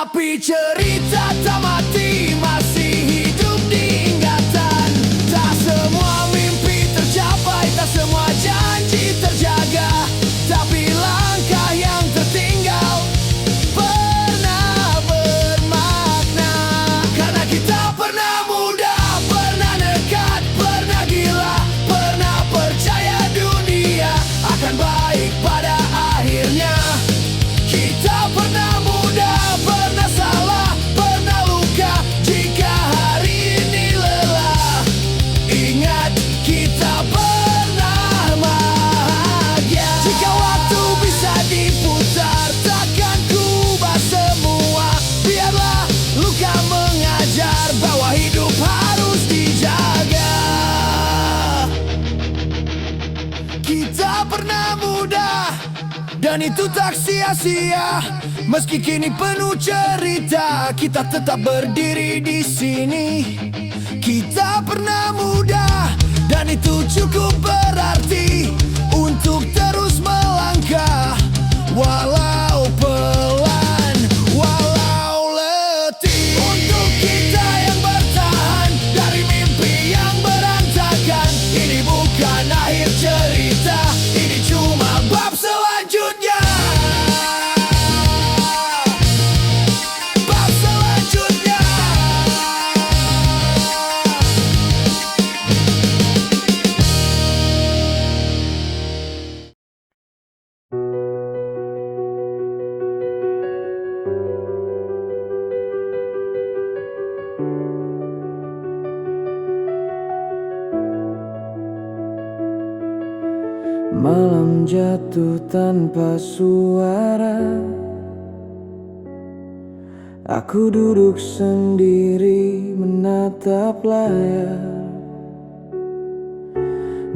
Tapi cerita tak mati, masih hidup di ingatan. Tak semua mimpi tercapai, tak semua janji terjaga. Tapi langkah yang tertinggal pernah bermakna. Karena kita pernah muda, pernah nekat, pernah gila, pernah percaya dunia akan baik pada akhirnya. Kita pernah muda, pernah salah, pernah luka. Jika hari ini lelah, ingat kita pernah bahagia. Jika waktu bisa diputar, takkan kubah semua. Biarlah luka mengajar bahwa hidup harus dijaga. Kita pernah muda, dan itu tak sia-sia. Meski kini penuh cerita, kita tetap berdiri di sini. Kita pernah muda, dan itu cukup berarti untuk terus melangkah. Walau pelan, walau letih. Untuk kita yang bertahan dari mimpi yang berantakan. Ini bukan akhir cerita, ini cuma bab selanjutnya. Bab selanjutnya. Malam jatuh tanpa suara. Aku duduk sendiri menatap layar.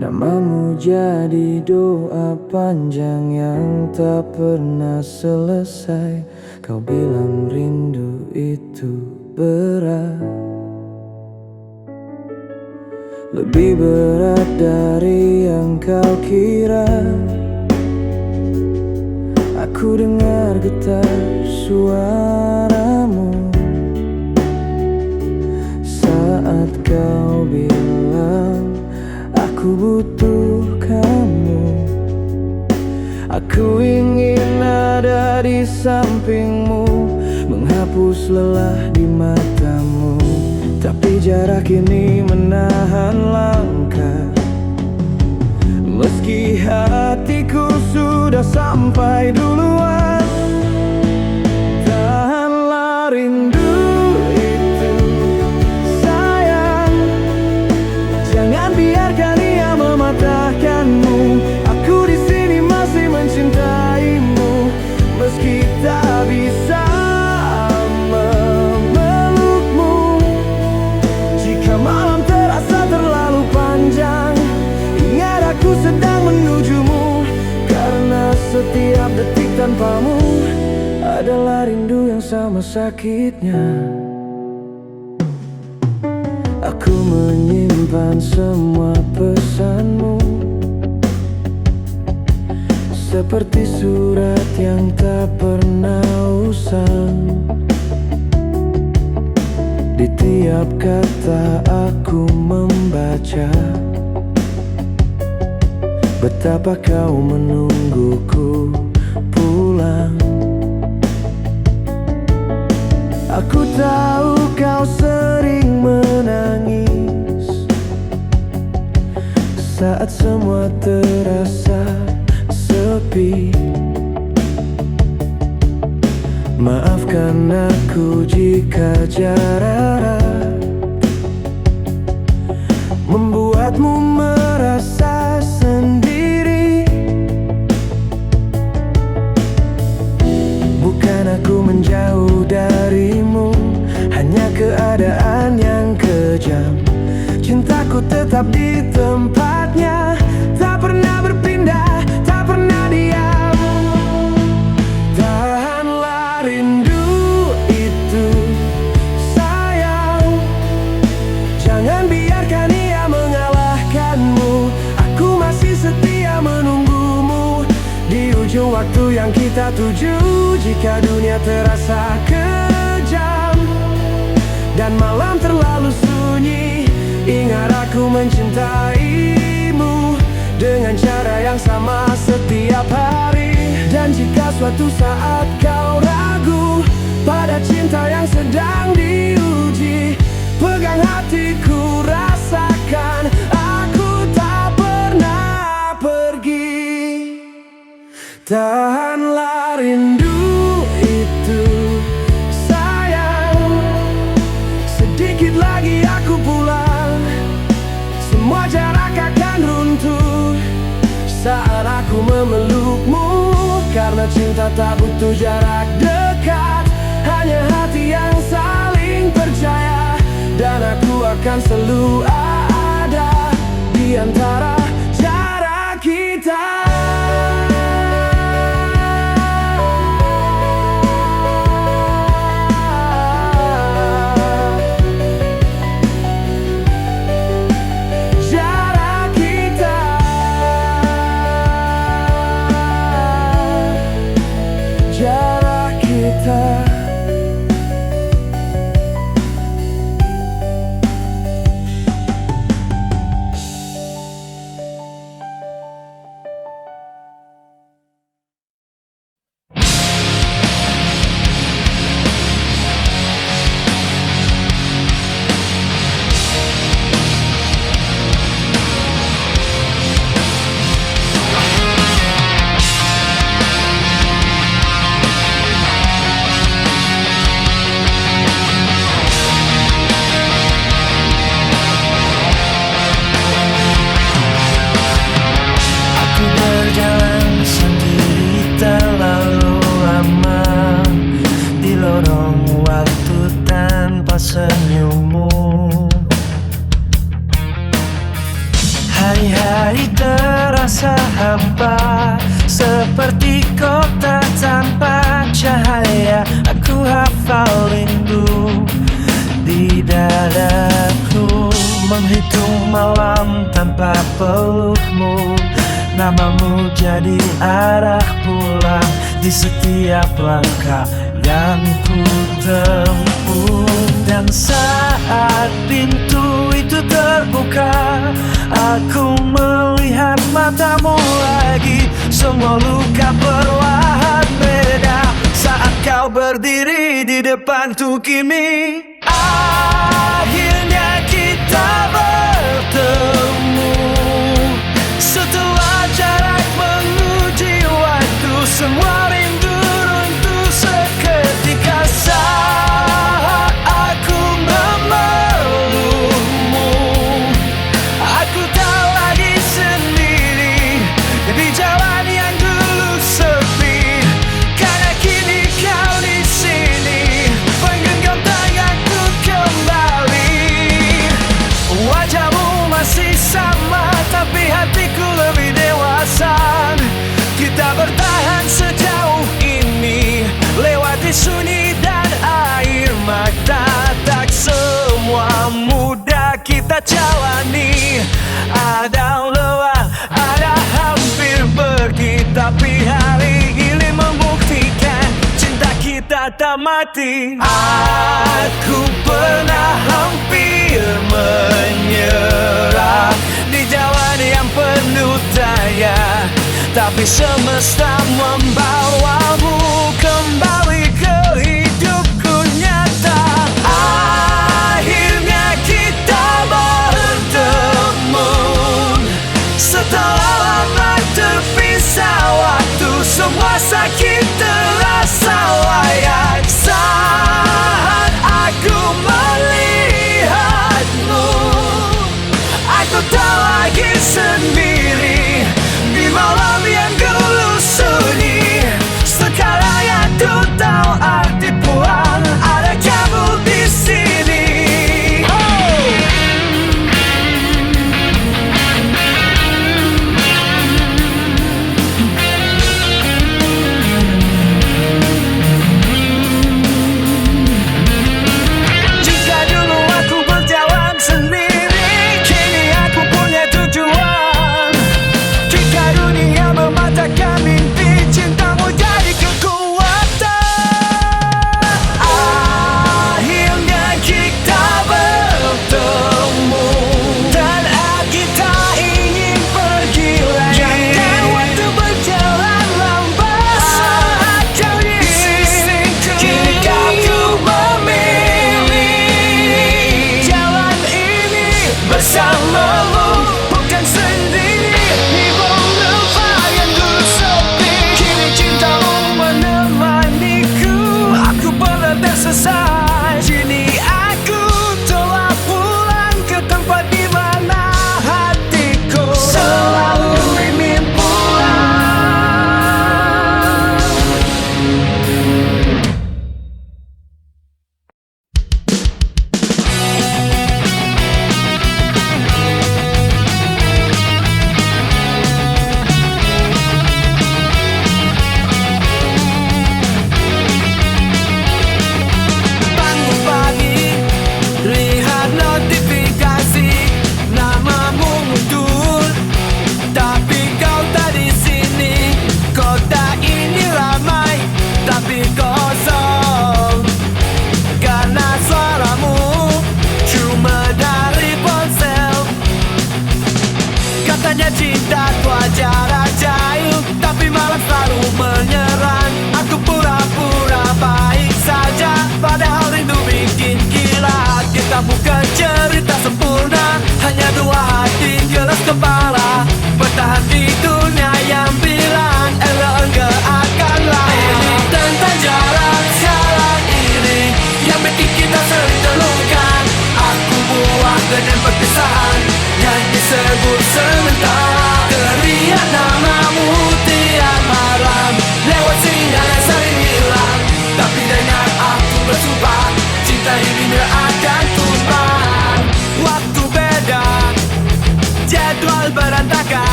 Namamu jadi doa panjang yang tak pernah selesai. Kau bilang rindu itu berat, lebih berat dari yang kau kira. Aku dengar getar suaramu saat kau bilang aku butuh kamu. Aku ingin ada di sampingmu, menghapus lelah di matamu. Tapi jarak ini menahan langkah. Meski hatiku sudah sampai duluan, tahanlah rindu itu, sayang. Jangan biarkan ia mematahkanmu. Aku di sini masih mencintaimu, meski tak bisa memelukmu. Jika malam terasa terlalu panjang, ingat aku sedang menujumu. Karena setiap detik tanpamu adalah rindu yang sama sakitnya. Aku menyimpan semua pesanmu, seperti surat yang tak pernah usang. Di tiap kata aku membaca betapa kau menungguku pulang. Aku tahu kau sering menangis saat semua terasa sepi. Maafkan aku jika jarak membuatmu merasa sendiri. Bukan aku menjauh darimu, hanya keadaan yang kejam. Cintaku tetap di tempatnya, tak pernah berpindah, tak pernah diam. Tahanlah rindu itu, sayang. Jangan biarkan ia mengalahkanmu. Aku masih setia menunggumu di ujung waktu yang kita tuju. Jika dunia terasa dan malam terlalu sunyi. Ingat aku mencintaimu dengan cara yang sama setiap hari. Dan jika suatu saat kau ragu pada cinta yang sedang diuji, pegang hatiku, rasakan aku tak pernah pergi. Tahanlah rindu itu sayang, sedikit lagi aku pulang, semua jarak akan runtuh saat aku memelukmu. Karena cinta tak butuh jarak dekat, hanya hati yang saling percaya. Dan aku akan selalu ada di antara jarak kita. Jarak kita. Berjalan sendiri terlalu lama di lorong waktu tanpa senyummu. Hari-hari terasa hampa, seperti kota tanpa cahaya. Aku hafal rindu di dadaku, menghitung malam tanpa pelukmu. Namamu jadi arah pulang di setiap langkah yang ku tempuh. Dan saat pintu itu terbuka, aku melihat matamu lagi. Semua luka perlahan beda saat kau berdiri di depanku kini. Akhirnya kita bertemu. Setelah jarak menguji waktu, semua rindu runtuh seketika saat aku memelukmu. Aku tak lagi sendiri di jalan yang dulu sepi, karena kini kau di sini menggenggam tanganku kembali. Wajahmu masih sama, tapi hatiku lebih dewasa. Kita bertahan sejauh ini, lewati sunyi dan air mata. Tak semua mudah kita jalani, ada lelah, ada hampir pergi. Tapi hari ini membuktikan cinta kita tak mati. Aku pernah hampir menyerah di jalan yang penuh daya, tapi semesta membawamu kembali ke hidupku nyata. Akhirnya kita bertemu. Setelah lama terpisah waktu, semua sakit terasa layak saat aku melihatmu. Aku tak lagi sendiri di malam yang dulu sunyi. Sekarang aku tahu arti pulang, ada kamu di sini. Jika dulu aku berjalan sendiri, kini aku punya tujuan. Jika dunia mematahkan mimpi, cintamu jadi kekuatan.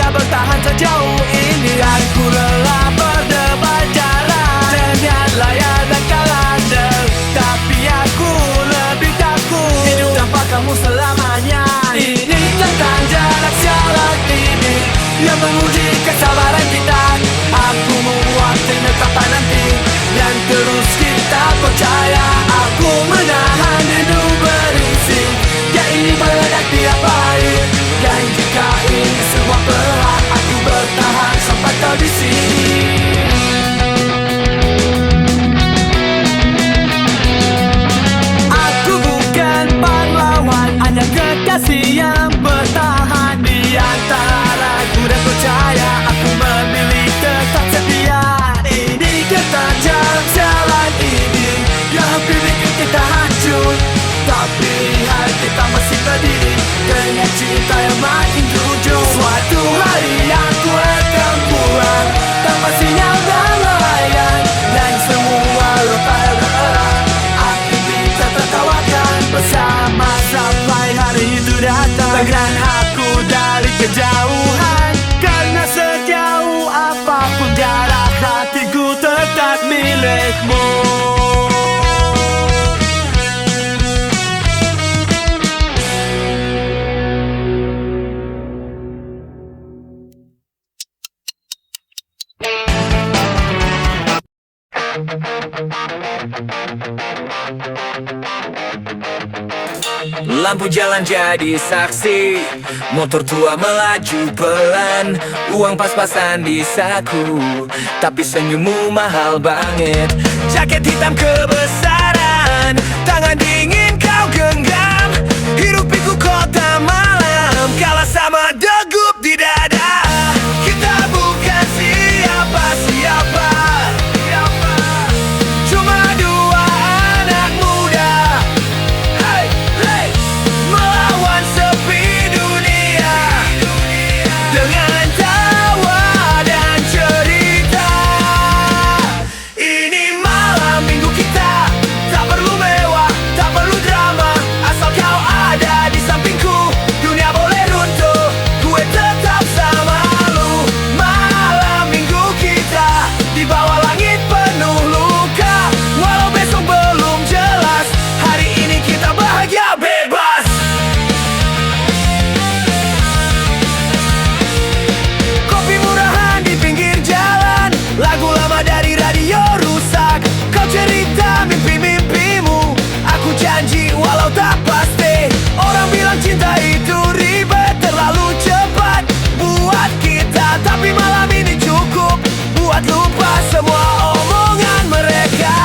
bisa bertahan sejauh ini. Aku rela berdebat jalan dengan layar dan kalender, tapi aku lebih takut hidup tanpa kamu selamanya. Ini tentang jarak jarak ini yang menguji kesabaran kita. Aku membuat penetapan nanti dan terus kita percaya. Aku menahan rindu berisi, ya ini meledak tiap hari. Dan jika ini semua berat, aku bertahan sampai kau di sini. Aku bukan pahlawan, hanya kekasih yang bertahan di antara ragu dan percaya. Aku memilih tetap setia. Ini ketajam jalan ini yang hampir bikin kita hancur, tapi hati kita masih berdiri dengan cinta yang makin jujur. Suatu hari aku akan pulang tanpa sinyal dan layan, dan semua luka erat aku bisa tertawakan bersama sampai hari itu datang. Tegan aku dari kejauhan, karena sejauh apapun jarak hatiku tetap milikmu. Lampu jalan jadi saksi, motor tua melaju pelan, uang pas-pasan di saku, tapi senyummu mahal banget. Jaket hitam kebesaran, tangan dingin kau genggam, hirupiku kota malam, kalah sama degup di dada. Kita bukan siapa-siapa, cuma dua anak muda, melawan sepi dunia dengan tawa dan cerita. Ini malam minggu kita, tak perlu mewah, tak perlu drama, asal kau ada di sampingku. Dunia boleh runtuh, gue tetap sama lu. Malam minggu kita, di bawah langit penuh luka, walau besok belum jelas, hari ini kita bahagia bebas. Kopi murahan di pinggir jalan, lagu lama dari radio rusak. Kau cerita mimpi-mimpimu, aku janji walau tak pasti. Orang bilang cinta itu ribet, terlalu cepat buat kita, tapi malam ini cukup buat lupa semua omongan mereka.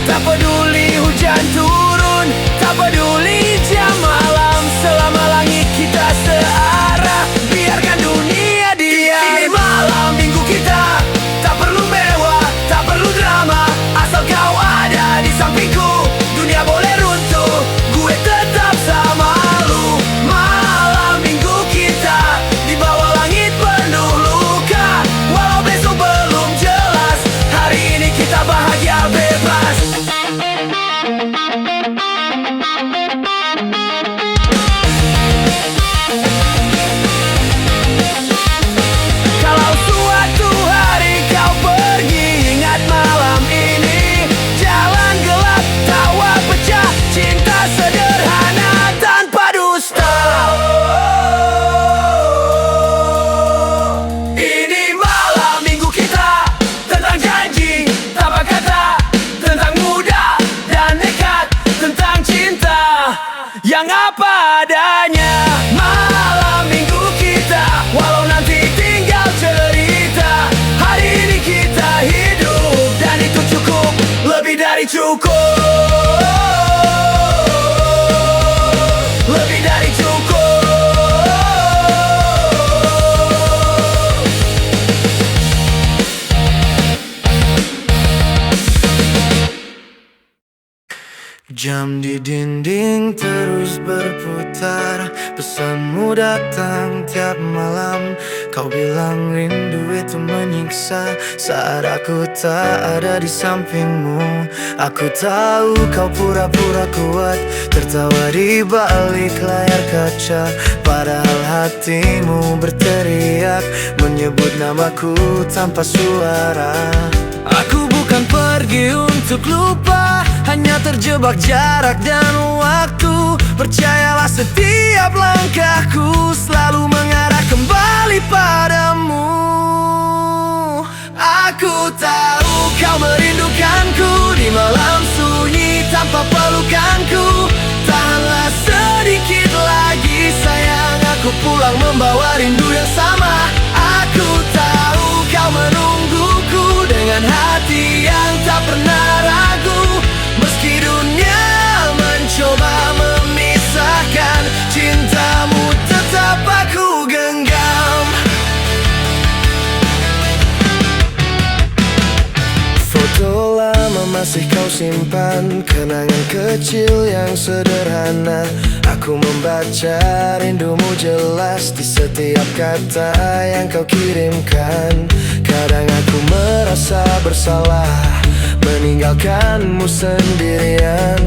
Tak peduli hujan turun, tak peduli jam malam, selama langit kita searah, biarkan dunia diam. Ini malam minggu kita, tak perlu mewah, tak perlu drama, asal kau ada di sampingku. Dunia boleh runtuh, gue tetap sama lu. Malam minggu kita, di bawah langit penuh luka, walau besok belum jelas, hari ini kita bahagia bebas. Kalau suatu hari kau pergi, ingat malam ini, jalan gelap, tawa pecah, cinta sederhana tanpa dusta. Ini malam minggu kita, tentang janji tanpa kata, tentang muda dan nekat, tentang cinta yang apa adanya. Malam minggu kita, walau nanti tinggal cerita, hari ini kita hidup, dan itu cukup, lebih dari cukup, lebih dari cukup. Jam di dinding terus berputar, pesanmu datang tiap malam, Kau bilang rindu itu menyiksa saat aku tak ada di sampingmu. Aku tahu kau pura-pura kuat, tertawa di balik layar kaca, padahal hatimu berteriak, menyebut namaku tanpa suara. Aku bukan pergi untuk lupa, hanya terjebak jarak dan waktu. Percayalah setiap langkahku selalu mengarah kembali padamu. Aku tahu kau merindukanku di malam sunyi tanpa pelukanku. Tahanlah sedikit lagi sayang, aku pulang membawa rindu yang sama. Aku tahu kau menungguku dengan hati yang tak pernah ragu. Meski dunia mencoba memisahkan, cintamu tetap aku genggam. Foto lama masih kau simpan, kenangan kecil yang sederhana. Aku membaca rindumu jelas di setiap kata yang kau kirimkan. Kadang aku merasa bersalah meninggalkanmu sendirian,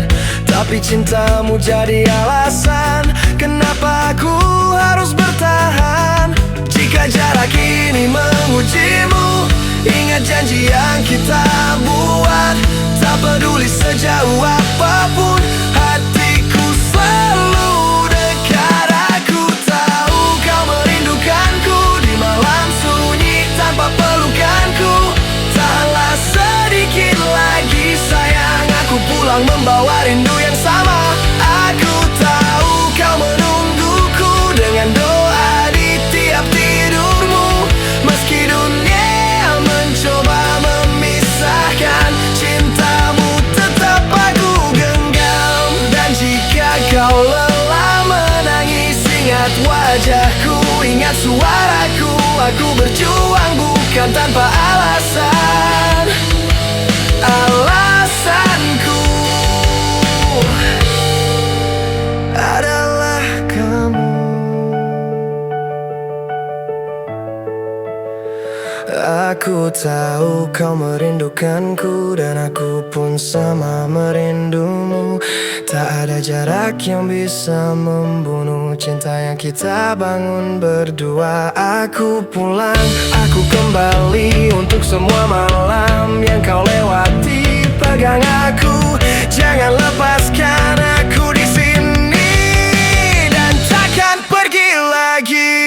tapi cintamu jadi alasan kenapa aku harus bertahan. Jika jarak ini mengujimu, ingat janji yang kita buat. Tak peduli sejauh apapun, hatiku selalu dekat. Aku tahu kau merindukanku di malam sunyi tanpa pelukanku. Tahanlah sedikit lagi sayang, aku pulang membawa rindu yang sama. Aku tahu kau menungguku dengan doa di tiap tidurmu. Meski dunia mencoba memisahkan, cintamu tetap aku genggam. Dan jika kau lelah menangis, ingat wajahku, ingat suaraku. Aku berjuang bukan tanpa alasan. Alasanku adalah kamu. Aku tahu kau merindukanku dan aku pun sama merindumu. Tak ada jarak yang bisa membunuh cinta yang kita bangun berdua. Aku pulang, aku kembali untuk semua malam yang kau lewati. Pegang aku, jangan lepaskan aku di sini dan takkan pergi lagi.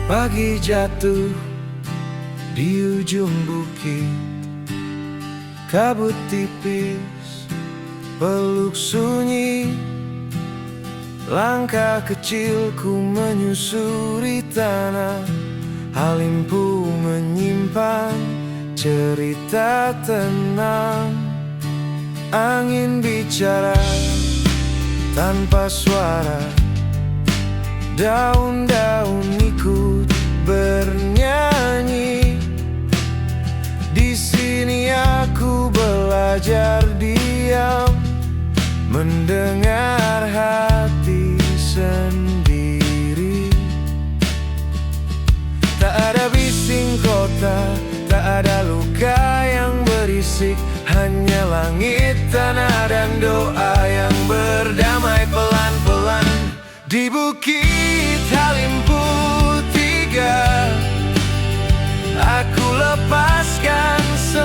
Pagi jatuh di ujung bukit, kabut tipis, peluk sunyi. Langkah kecilku menyusuri tanah, halimpu menyimpan cerita tenang. Angin bicara tanpa suara, daun-daun ikut bernyanyi. Di sini aku belajar diam, mendengar hati sendiri. Tak ada bising kota, tak ada luka yang berisik, hanya langit, tanah dan doa yang berdamai pelan-pelan. Di bukit Halimpu tiga, aku lepaskan semua.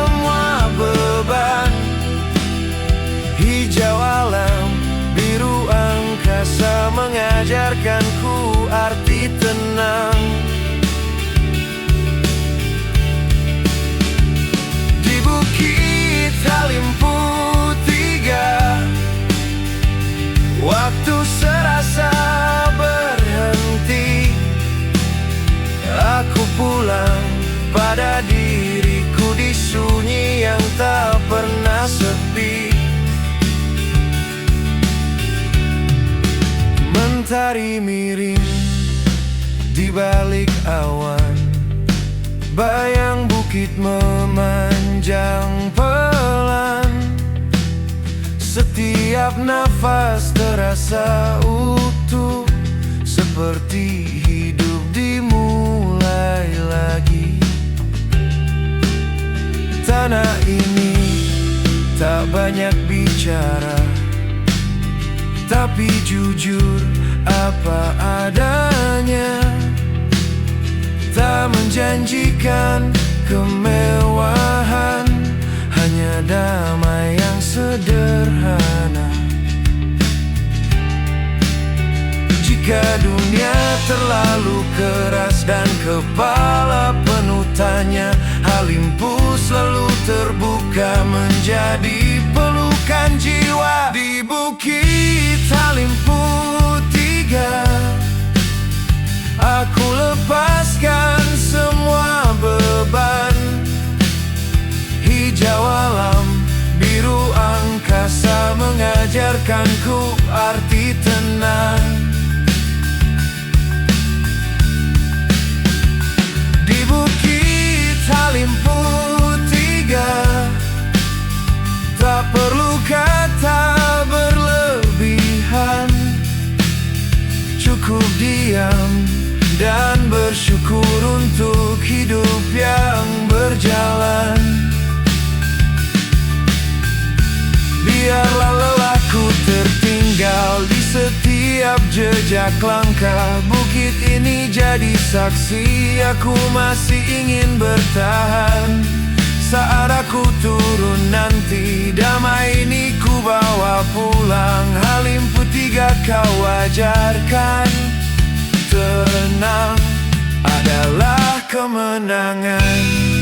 Matahari miring di balik awan, bayang bukit memanjang pelan. Setiap nafas terasa utuh, seperti hidup dimulai lagi. Tanah ini tak banyak bicara, tapi jujur apa adanya. Tak menjanjikan kemewahan, hanya damai yang sederhana. Jika dunia terlalu keras dan kepala penuh tanya, Halimpu selalu terbuka menjadi pelukan jiwa. Di Bukit Halimpu 3, aku lepaskan semua beban. Hijau alam, biru angkasa mengajarkanku arti tenang. Di Bukit Halimpu 3, tak perlu kata berlebihan, cukup diam dan bersyukur untuk hidup yang berjalan. Biarlah lelahku tertinggal di setiap jejak langkah. Bukit ini jadi saksi, aku masih ingin bertahan. Saat aku turun nanti, damai ini ku bawa pulang. Halimpu 3 kau ajarkan, tenang adalah kemenangan.